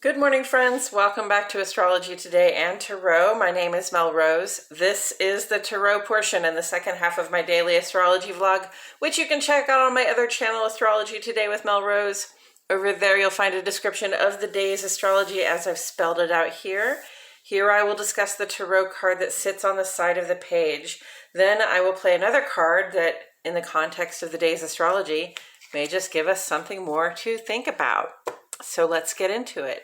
Good morning, friends. Welcome back to Astrology Today and Tarot. My name is Mel Rose. This is the Tarot portion in the second half of my daily astrology vlog, which you can check out on my other channel, Astrology Today with Mel Rose. Over there, you'll find a description of the day's astrology as I've spelled it out here. Here I will discuss the tarot card that sits on the side of the page. Then I will play another card that, in the context of the day's astrology, may just give us something more to think about. So let's get into it.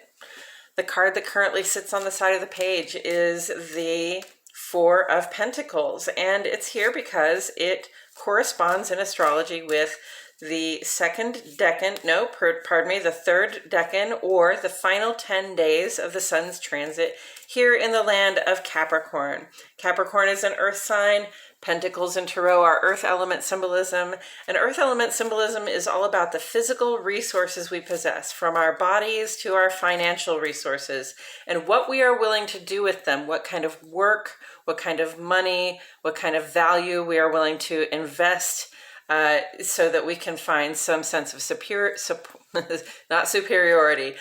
The card that currently sits on the side of the page is the Four of Pentacles, and it's here because it corresponds in astrology with the third decan, or the final 10 days of the sun's transit here in the land of Capricorn. Capricorn is an earth sign. Pentacles in Tarot are earth element symbolism, and earth element symbolism is all about the physical resources we possess, from our bodies to our financial resources, and what we are willing to do with them, what kind of work, what kind of money, what kind of value we are willing to invest so that we can find some sense of not superiority,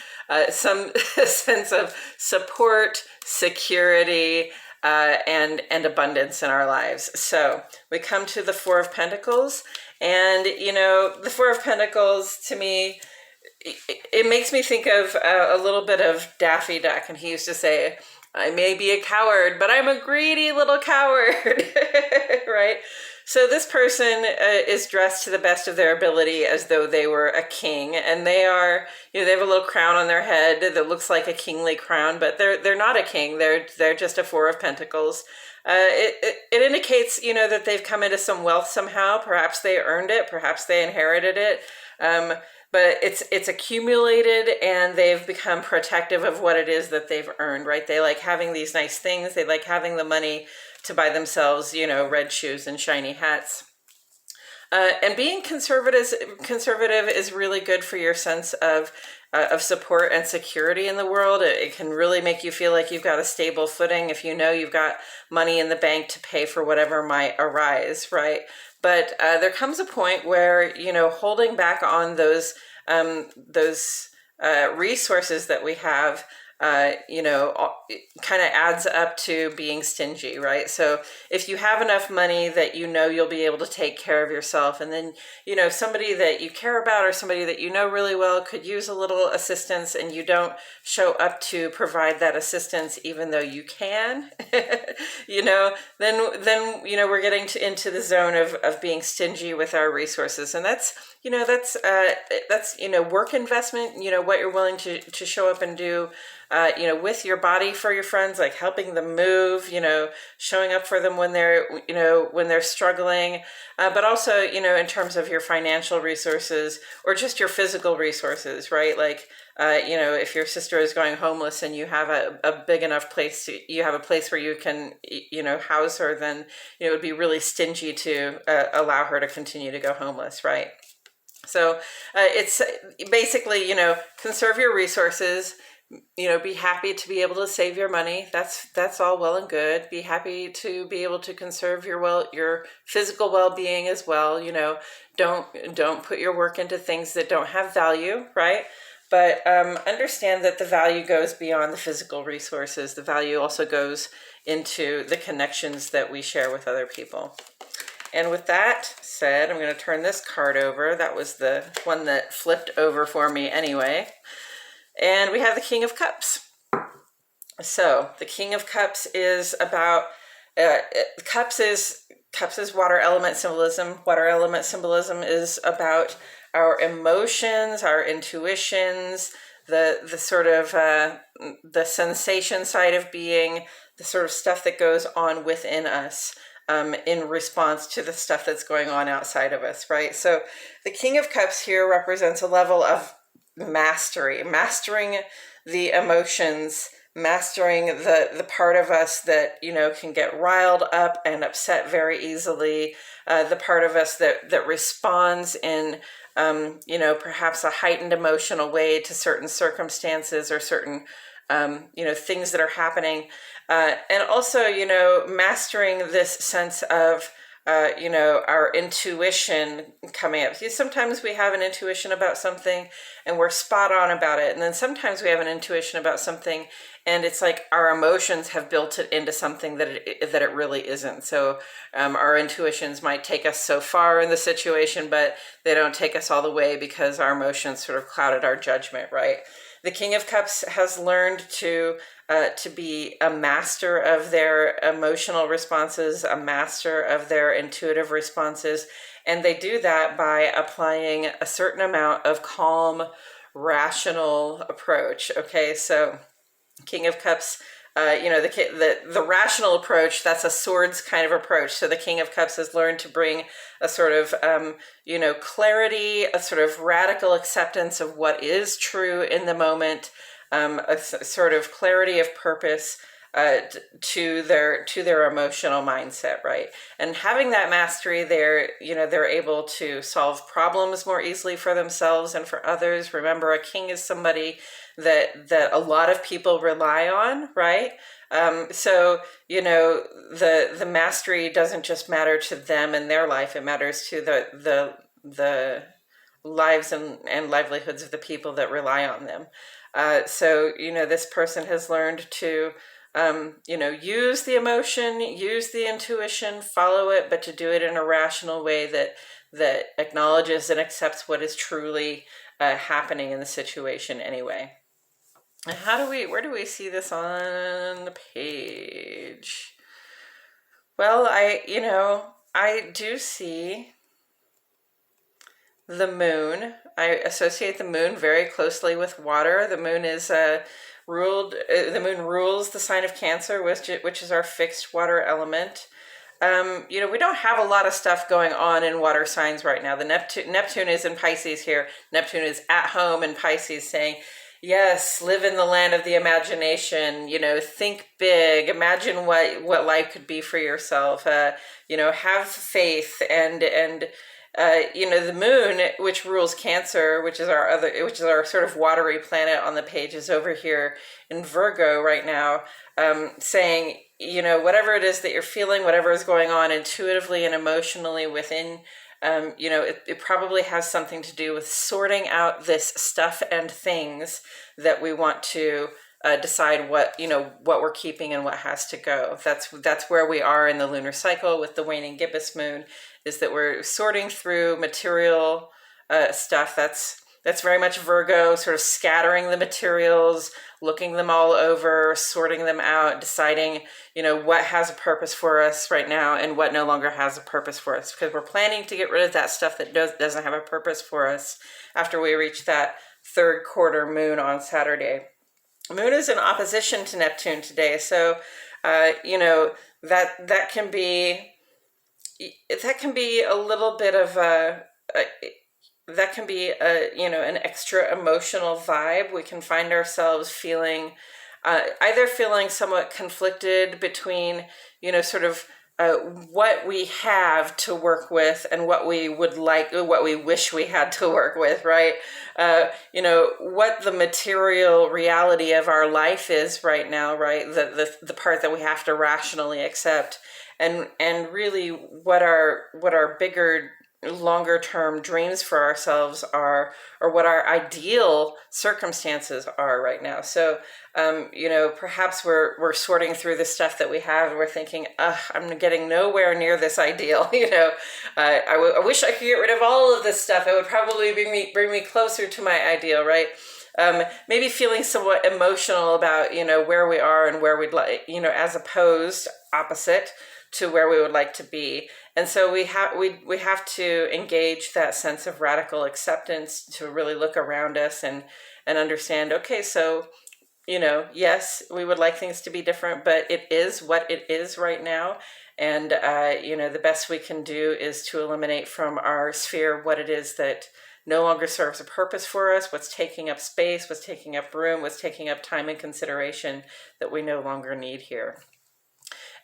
some sense of support, security, and abundance in our lives. So we come to the Four of Pentacles, and the Four of Pentacles, to me, it makes me think of a little bit of Daffy Duck, and he used to say, "I may be a coward, but I'm a greedy little coward," right? So this person is dressed to the best of their ability as though they were a king, and they are, they have a little crown on their head that looks like a kingly crown, but they're not a king. They're just a Four of Pentacles. It indicates, that they've come into some wealth somehow. Perhaps they earned it, perhaps they inherited it. But it's accumulated, and they've become protective of what it is that they've earned, right? They like having these nice things. They like having the money to buy themselves, red shoes and shiny hats. And being conservative is really good for your sense of support and security in the world. It can really make you feel like you've got a stable footing if you know you've got money in the bank to pay for whatever might arise, right? But there comes a point where, holding back on those resources that we have, kind of adds up to being stingy, right? So if you have enough money that you'll be able to take care of yourself, and then somebody that you care about or somebody that really well could use a little assistance, and you don't show up to provide that assistance even though you can, then we're getting into the zone of being stingy with our resources. And that's work investment, what you're willing to show up and do, with your body for your friends, like helping them move, showing up for them when they're struggling, but also, in terms of your financial resources or just your physical resources, right? Like, if your sister is going homeless and you have a big enough place, you have a place where you can, house her, then, it would be really stingy to allow her to continue to go homeless, right? So it's basically, conserve your resources, be happy to be able to save your money. That's all well and good. Be happy to be able to conserve your physical well-being as well. Don't put your work into things that don't have value, right? But understand that the value goes beyond the physical resources. The value also goes into the connections that we share with other people. And with that said, I'm going to turn this card over. That was the one that flipped over for me anyway. And we have the King of Cups. So the King of Cups is about, Cups is water element symbolism. Water element symbolism is about our emotions, our intuitions, the sort of, the sensation side of being, the sort of stuff that goes on within us. In response to the stuff that's going on outside of us, right? So the King of Cups here represents a level of mastering the emotions, mastering the part of us that, can get riled up and upset very easily, the part of us that responds in, perhaps a heightened emotional way to certain circumstances or certain, things that are happening. And also, mastering this sense of our intuition coming up. See, sometimes we have an intuition about something and we're spot on about it. And then sometimes we have an intuition about something and it's like our emotions have built it into something that it really isn't. So our intuitions might take us so far in the situation, but they don't take us all the way because our emotions sort of clouded our judgment, right? The King of Cups has learned to be a master of their emotional responses, a master of their intuitive responses, and they do that by applying a certain amount of calm, rational approach. Okay, so King of Cups, the rational approach, that's a swords kind of approach. So the King of Cups has learned to bring a sort of, clarity, a sort of radical acceptance of what is true in the moment, a sort of clarity of purpose to their emotional mindset, right? And having that mastery, they're able to solve problems more easily for themselves and for others. Remember, a king is somebody that a lot of people rely on, right? So the mastery doesn't just matter to them and their life; it matters to the lives and livelihoods of the people that rely on them. So this person has learned to use the emotion, use the intuition, follow it, but to do it in a rational way that acknowledges and accepts what is truly happening in the situation anyway. And where do we see this on the page? Well, I do see the moon. I associate the moon very closely with water. The moon is the moon rules the sign of Cancer, which is our fixed water element. We don't have a lot of stuff going on in water signs right now. The Neptune is in Pisces here. Neptune is at home in Pisces, saying, yes, live in the land of the imagination, think big, imagine what life could be for yourself, have faith and the moon, which rules Cancer, which is our sort of watery planet on the page, is over here in Virgo right now, saying, whatever it is that you're feeling, whatever is going on intuitively and emotionally within, it probably has something to do with sorting out this stuff and things that we want to decide what we're keeping and what has to go. That's where we are in the lunar cycle with the waning gibbous moon, is that we're sorting through material stuff. That's very much Virgo, sort of scattering the materials, looking them all over, sorting them out, deciding, what has a purpose for us right now and what no longer has a purpose for us, because we're planning to get rid of that stuff that doesn't have a purpose for us after we reach that third quarter moon on Saturday. Moon is in opposition to Neptune today, so that can be a little bit of that can be an extra emotional vibe. We can find ourselves feeling either feeling somewhat conflicted between sort of what we have to work with and what we wish we had to work with, right? What the material reality of our life is right now, right? The part that we have to rationally accept, and really what our bigger, longer term dreams for ourselves are, or what our ideal circumstances are right now. So perhaps we're sorting through the stuff that we have and we're thinking, I'm getting nowhere near this ideal. I wish I could get rid of all of this stuff. It would probably bring me closer to my ideal, right? Maybe feeling somewhat emotional about where we are and where we'd like, as opposite to where we would like to be. And so we have to engage that sense of radical acceptance to really look around us and understand, okay, so yes, we would like things to be different, but it is what it is right now. And the best we can do is to eliminate from our sphere what it is that no longer serves a purpose for us, what's taking up space, what's taking up room, what's taking up time and consideration that we no longer need here.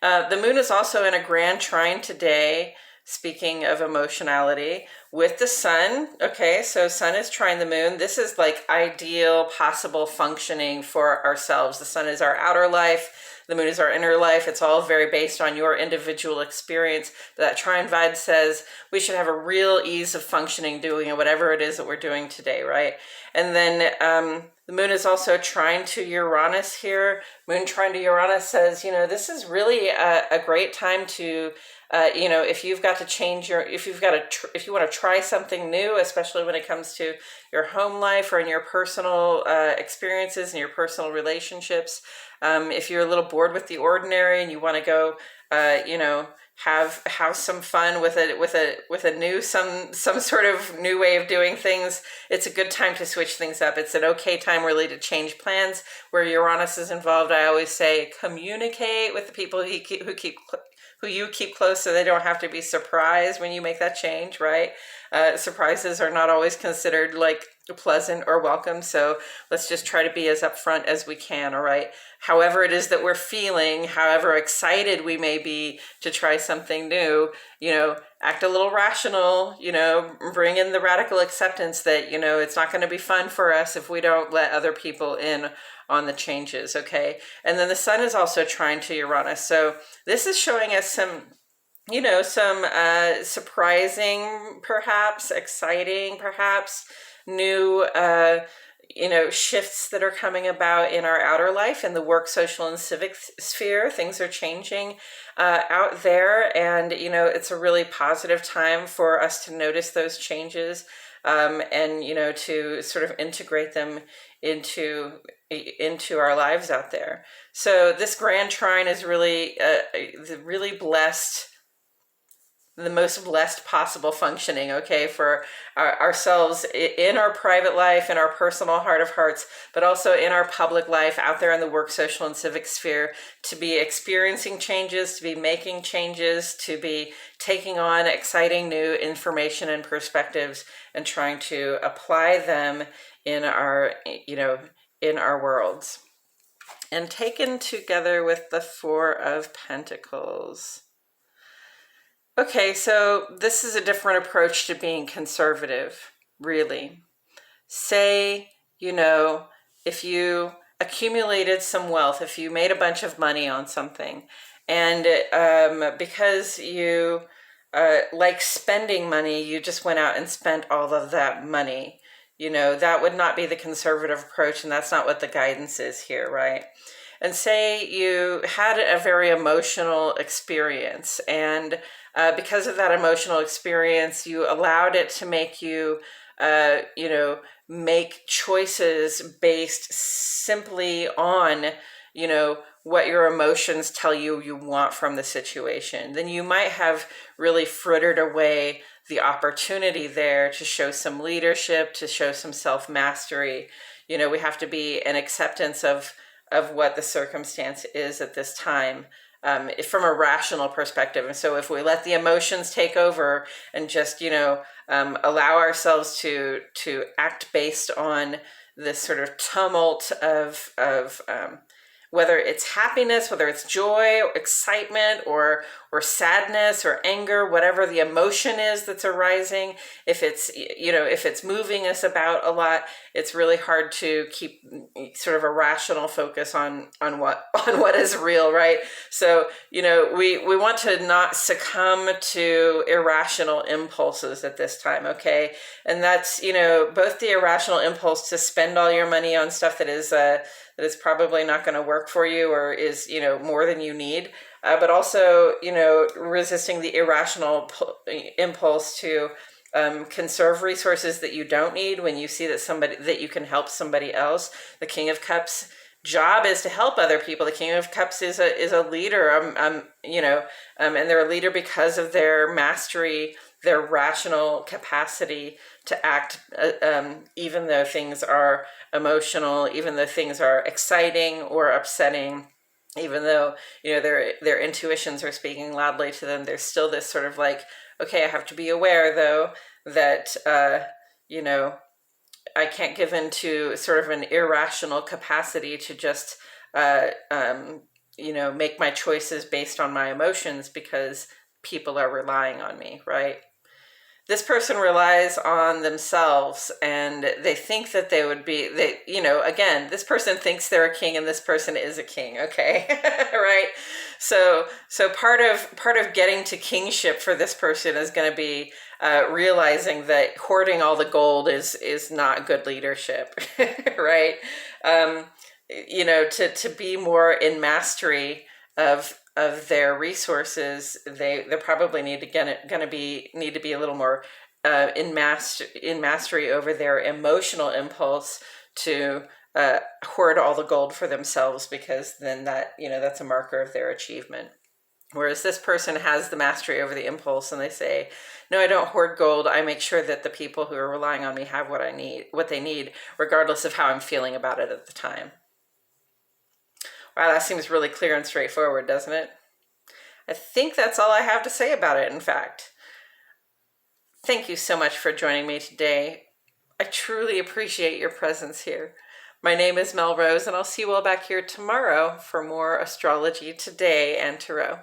The moon is also in a grand trine today speaking of emotionality, with the sun. Okay, so sun is trine the moon. This is like ideal possible functioning for ourselves. The sun is our outer life, the moon is our inner life. It's all very based on your individual experience. But that trine vibe says we should have a real ease of functioning doing whatever it is that we're doing today, right? And then the moon is also trine to Uranus here. Moon trine to Uranus says, this is really a great time to, if you've got to change if you want to try something new, especially when it comes to your home life or in your personal experiences and your personal relationships. If you're a little bored with the ordinary and you want to go, have some fun with a new some sort of new way of doing things, it's a good time to switch things up. It's an okay time really to change plans. Where Uranus is involved, I always say communicate with the people who you keep close, so they don't have to be surprised when you make that change, right? Surprises are not always considered like pleasant or welcome, so let's just try to be as upfront as we can, all right? However it is that we're feeling, however excited we may be to try something new, act a little rational, bring in the radical acceptance that, it's not going to be fun for us if we don't let other people in on the changes, okay? And then the sun is also trine to Uranus. So this is showing us some surprising, perhaps, exciting, perhaps, new, shifts that are coming about in our outer life, in the work, social, and civic sphere. Things are changing out there, and, it's a really positive time for us to notice those changes and, to sort of integrate them into our lives out there. So this grand trine is really blessed, the most blessed possible functioning, okay, for ourselves in our private life, in our personal heart of hearts, but also in our public life out there in the work, social, and civic sphere, to be experiencing changes, to be making changes, to be taking on exciting new information and perspectives and trying to apply them in our, in our worlds. And taken together with the Four of Pentacles. Okay, so this is a different approach to being conservative, really. Say, if you accumulated some wealth, if you made a bunch of money on something, and because you like spending money, you just went out and spent all of that money. That would not be the conservative approach, and that's not what the guidance is here, right? And say you had a very emotional experience, and because of that emotional experience, you allowed it to make you, make choices based simply on, what your emotions tell you want from the situation. Then you might have really frittered away the opportunity there to show some leadership, to show some self-mastery. We have to be an acceptance of what the circumstance is at this time, from a rational perspective. And so if we let the emotions take over and just, allow ourselves to act based on this sort of tumult of whether it's happiness, whether it's joy, or excitement, or sadness, or anger, whatever the emotion is that's arising, if it's moving us about a lot, it's really hard to keep sort of a rational focus on what is real, right? So, we want to not succumb to irrational impulses at this time, okay? And that's, both the irrational impulse to spend all your money on stuff that is probably not going to work for you, or is, more than you need, but also, resisting the irrational impulse to conserve resources that you don't need when you see that you can help somebody else. The King of Cups job is to help other people. The King of Cups is a leader, and they're a leader because of their mastery, their rational capacity to act, even though things are emotional, even though things are exciting or upsetting, even though, their intuitions are speaking loudly to them. There's still this sort of like, okay, I have to be aware though that, I can't give in to sort of an irrational capacity to just, make my choices based on my emotions, because people are relying on me, right? This person relies on themselves, and they think that again, this person thinks they're a king and this person is a king, okay? Right? So part of getting to kingship for this person is going to be realizing that hoarding all the gold is not good leadership, right? To be more in mastery of their resources, they probably need to be a little more in mastery over their emotional impulse to hoard all the gold for themselves, because then that's a marker of their achievement. Whereas this person has the mastery over the impulse, and they say, no, I don't hoard gold. I make sure that the people who are relying on me have what they need, regardless of how I'm feeling about it at the time. Wow, that seems really clear and straightforward, doesn't it? I think that's all I have to say about it, in fact. Thank you so much for joining me today. I truly appreciate your presence here. My name is Mel Rose, and I'll see you all back here tomorrow for more Astrology Today and Tarot.